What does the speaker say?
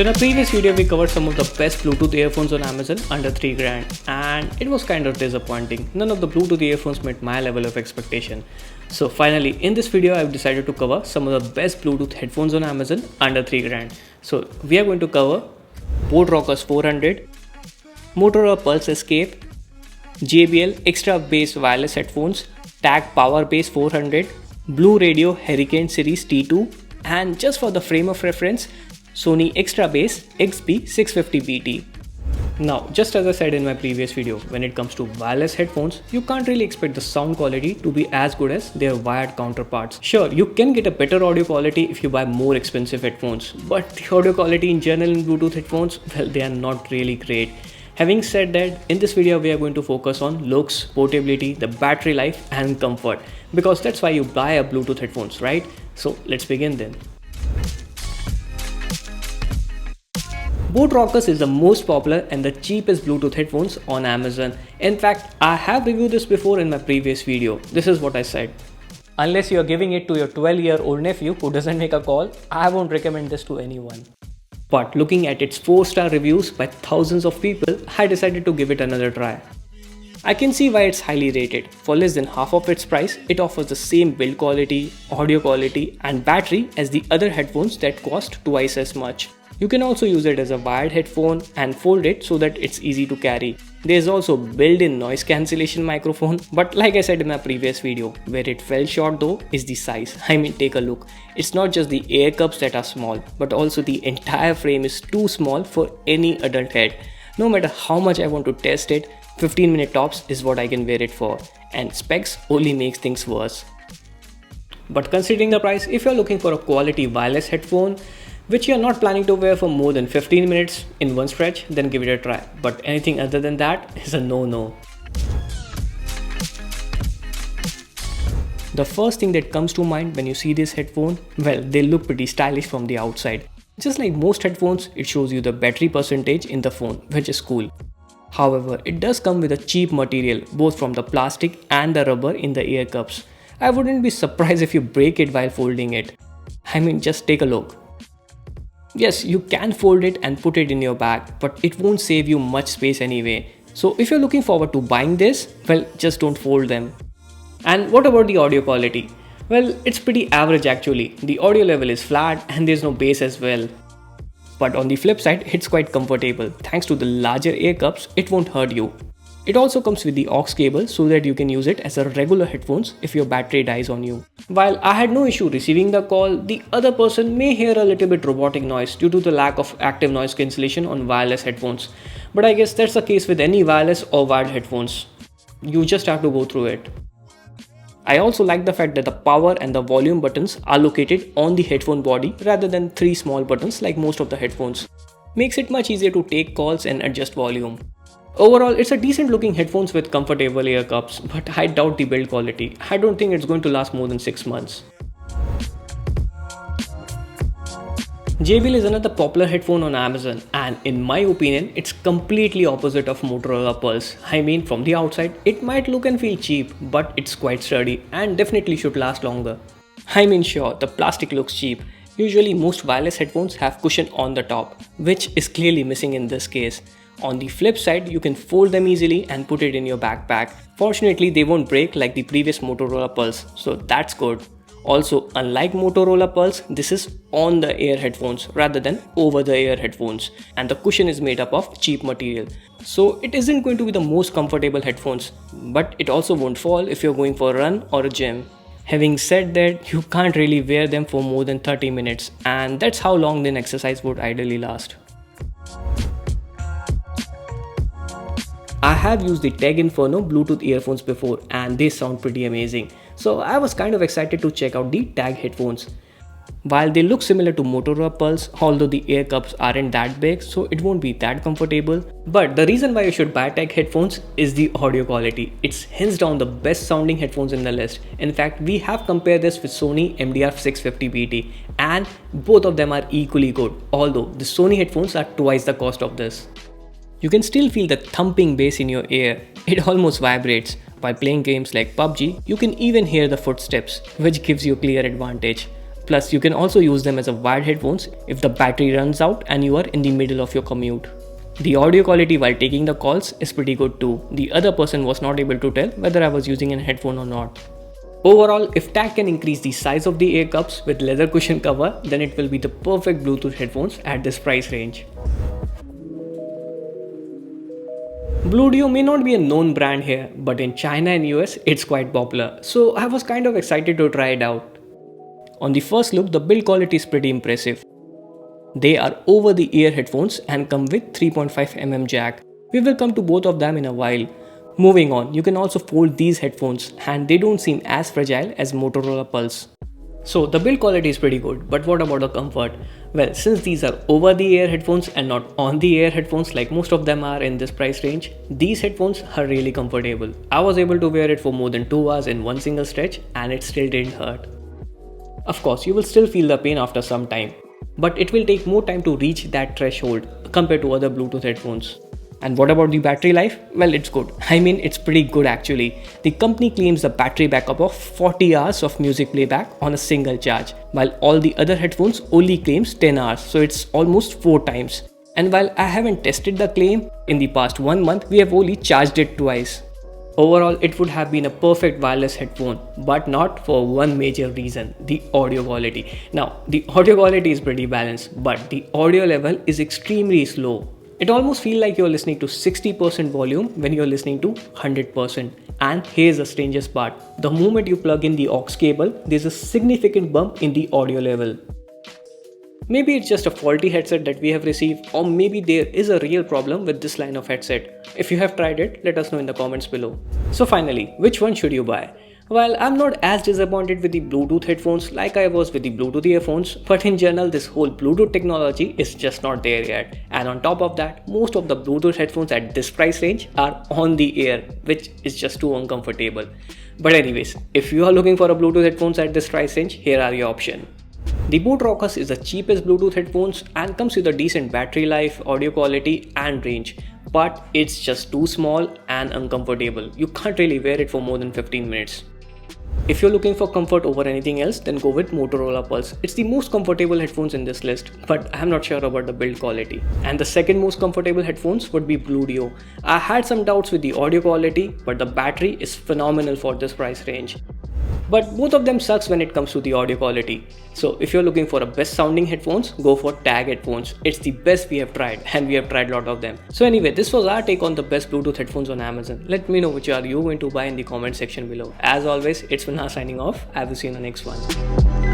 So in a previous video we covered some of the best Bluetooth earphones on Amazon under 3 grand, and it was kind of disappointing. None of the Bluetooth earphones met my level of expectation. So finally in this video I've decided to cover some of the best Bluetooth headphones on Amazon under 3 grand. So we are going to cover ROCKERZ 400, Motorola Pulse Escape, JBL Extra Bass Wireless Headphones, TAGG Power Bass 400, BLUEDIO Hurricane Series T2, and just for the frame of reference, Sony Extra Bass XB650BT. Now, just as I said in my previous video, when it comes to wireless headphones, you can't really expect the sound quality to be as good as their wired counterparts. Sure, you can get a better audio quality if you buy more expensive headphones, but the audio quality in general in Bluetooth headphones, well, they are not really great. Having said that, in this video we are going to focus on looks, portability, the battery life and comfort, because that's why you buy a Bluetooth headphones, right? So let's begin then. ROCKERZ is the most popular and the cheapest Bluetooth headphones on Amazon. In fact, I have reviewed this before in my previous video. This is what I said. Unless you are giving it to your 12-year-old nephew who doesn't make a call, I won't recommend this to anyone. But looking at its 4-star reviews by thousands of people, I decided to give it another try. I can see why it's highly rated. For less than half of its price, it offers the same build quality, audio quality and battery as the other headphones that cost twice as much. You can also use it as a wired headphone and fold it so that it's easy to carry. There is also built-in noise cancellation microphone, but like I said in my previous video, where it fell short though is the size. I mean, take a look. It's not just the ear cups that are small, but also the entire frame is too small for any adult head. No matter how much I want to test it, 15-minute tops is what I can wear it for, and specs only makes things worse. But considering the price, if you're looking for a quality wireless headphone, which you are not planning to wear for more than 15 minutes in one stretch, then give it a try. But anything other than that is a no-no. The first thing that comes to mind when you see this headphone, well, they look pretty stylish from the outside. Just like most headphones, it shows you the battery percentage in the phone, which is cool. However, it does come with a cheap material, both from the plastic and the rubber in the ear cups. I wouldn't be surprised if you break it while folding it. I mean, just take a look. Yes, you can fold it and put it in your bag, but it won't save you much space anyway. So if you're looking forward to buying this, well, just don't fold them. And what about the audio quality? Well, it's pretty average actually. The audio level is flat and there's no bass as well. But on the flip side, it's quite comfortable. Thanks to the larger ear cups, it won't hurt you. It also comes with the aux cable so that you can use it as a regular headphones if your battery dies on you. While I had no issue receiving the call, the other person may hear a little bit robotic noise due to the lack of active noise cancellation on wireless headphones. But I guess that's the case with any wireless or wired headphones. You just have to go through it. I also like the fact that the power and the volume buttons are located on the headphone body rather than 3 small buttons like most of the headphones. Makes it much easier to take calls and adjust volume. Overall, it's a decent looking headphones with comfortable ear cups, but I doubt the build quality. I don't think it's going to last more than 6 months. JBL is another popular headphone on Amazon, and in my opinion, it's completely opposite of Motorola Pulse. I mean, from the outside, it might look and feel cheap, but it's quite sturdy and definitely should last longer. I mean, sure, the plastic looks cheap. Usually most wireless headphones have cushion on the top, which is clearly missing in this case. On the flip side, you can fold them easily and put it in your backpack. Fortunately, they won't break like the previous Motorola Pulse, so that's good. Also, unlike Motorola Pulse, this is on the ear headphones rather than over the ear headphones, and the cushion is made up of cheap material. So it isn't going to be the most comfortable headphones, but it also won't fall if you're going for a run or a gym. Having said that, you can't really wear them for more than 30 minutes, and that's how long an exercise would ideally last. I have used the TAGG Inferno Bluetooth earphones before and they sound pretty amazing. So I was kind of excited to check out the TAGG headphones. While they look similar to Motorola Pulse, although the ear cups aren't that big, so it won't be that comfortable. But the reason why you should buy TAGG headphones is the audio quality. It's hands down the best sounding headphones in the list. In fact, we have compared this with Sony MDR650BT and both of them are equally good, although the Sony headphones are twice the cost of this. You can still feel the thumping bass in your ear. It almost vibrates. While playing games like PUBG, you can even hear the footsteps, which gives you a clear advantage. Plus, you can also use them as a wired headphones if the battery runs out and you are in the middle of your commute. The audio quality while taking the calls is pretty good too. The other person was not able to tell whether I was using a headphone or not. Overall, if TAGG can increase the size of the ear cups with leather cushion cover, then it will be the perfect Bluetooth headphones at this price range. BLUEDIO may not be a known brand here, but in China and US it's quite popular, so I was kind of excited to try it out. On the first look, the build quality is pretty impressive. They are over-the-ear headphones and come with 3.5mm jack. We will come to both of them in a while. Moving on, you can also fold these headphones and they don't seem as fragile as Motorola Pulse. So the build quality is pretty good, but what about the comfort? Well, since these are over-the-ear headphones and not on-the-ear headphones like most of them are in this price range, these headphones are really comfortable. I was able to wear it for more than 2 hours in one single stretch and it still didn't hurt. Of course, you will still feel the pain after some time, but it will take more time to reach that threshold compared to other Bluetooth headphones. And what about the battery life? Well, it's good. I mean, it's pretty good actually. The company claims a battery backup of 40 hours of music playback on a single charge, while all the other headphones only claims 10 hours, so it's almost 4 times. And while I haven't tested the claim, in the past 1 month we have only charged it twice. Overall, it would have been a perfect wireless headphone, but not for one major reason, the audio quality. Now, the audio quality is pretty balanced, but the audio level is extremely slow. It almost feels like you're listening to 60% volume when you're listening to 100%. And here's the strangest part. The moment you plug in the aux cable, there's a significant bump in the audio level. Maybe it's just a faulty headset that we have received, or maybe there is a real problem with this line of headset. If you have tried it, let us know in the comments below. So finally, which one should you buy? Well, I'm not as disappointed with the Bluetooth headphones like I was with the Bluetooth earphones, but in general this whole Bluetooth technology is just not there yet. And on top of that, most of the Bluetooth headphones at this price range are on the ear, which is just too uncomfortable. But anyways, if you are looking for a Bluetooth headphones at this price range, here are your options. The ROCKERZ is the cheapest Bluetooth headphones and comes with a decent battery life, audio quality and range. But it's just too small and uncomfortable. You can't really wear it for more than 15 minutes. If you're looking for comfort over anything else, then go with Motorola Pulse. It's the most comfortable headphones in this list, but I'm not sure about the build quality. And the second most comfortable headphones would be BLUEDIO. I had some doubts with the audio quality, but the battery is phenomenal for this price range. But both of them sucks when it comes to the audio quality. So if you're looking for a best sounding headphones, go for TAGG headphones. It's the best we have tried and we have tried a lot of them. So anyway, this was our take on the best Bluetooth headphones on Amazon. Let me know which are you going to buy in the comment section below. As always, it's Vinha signing off. I will see you in the next one.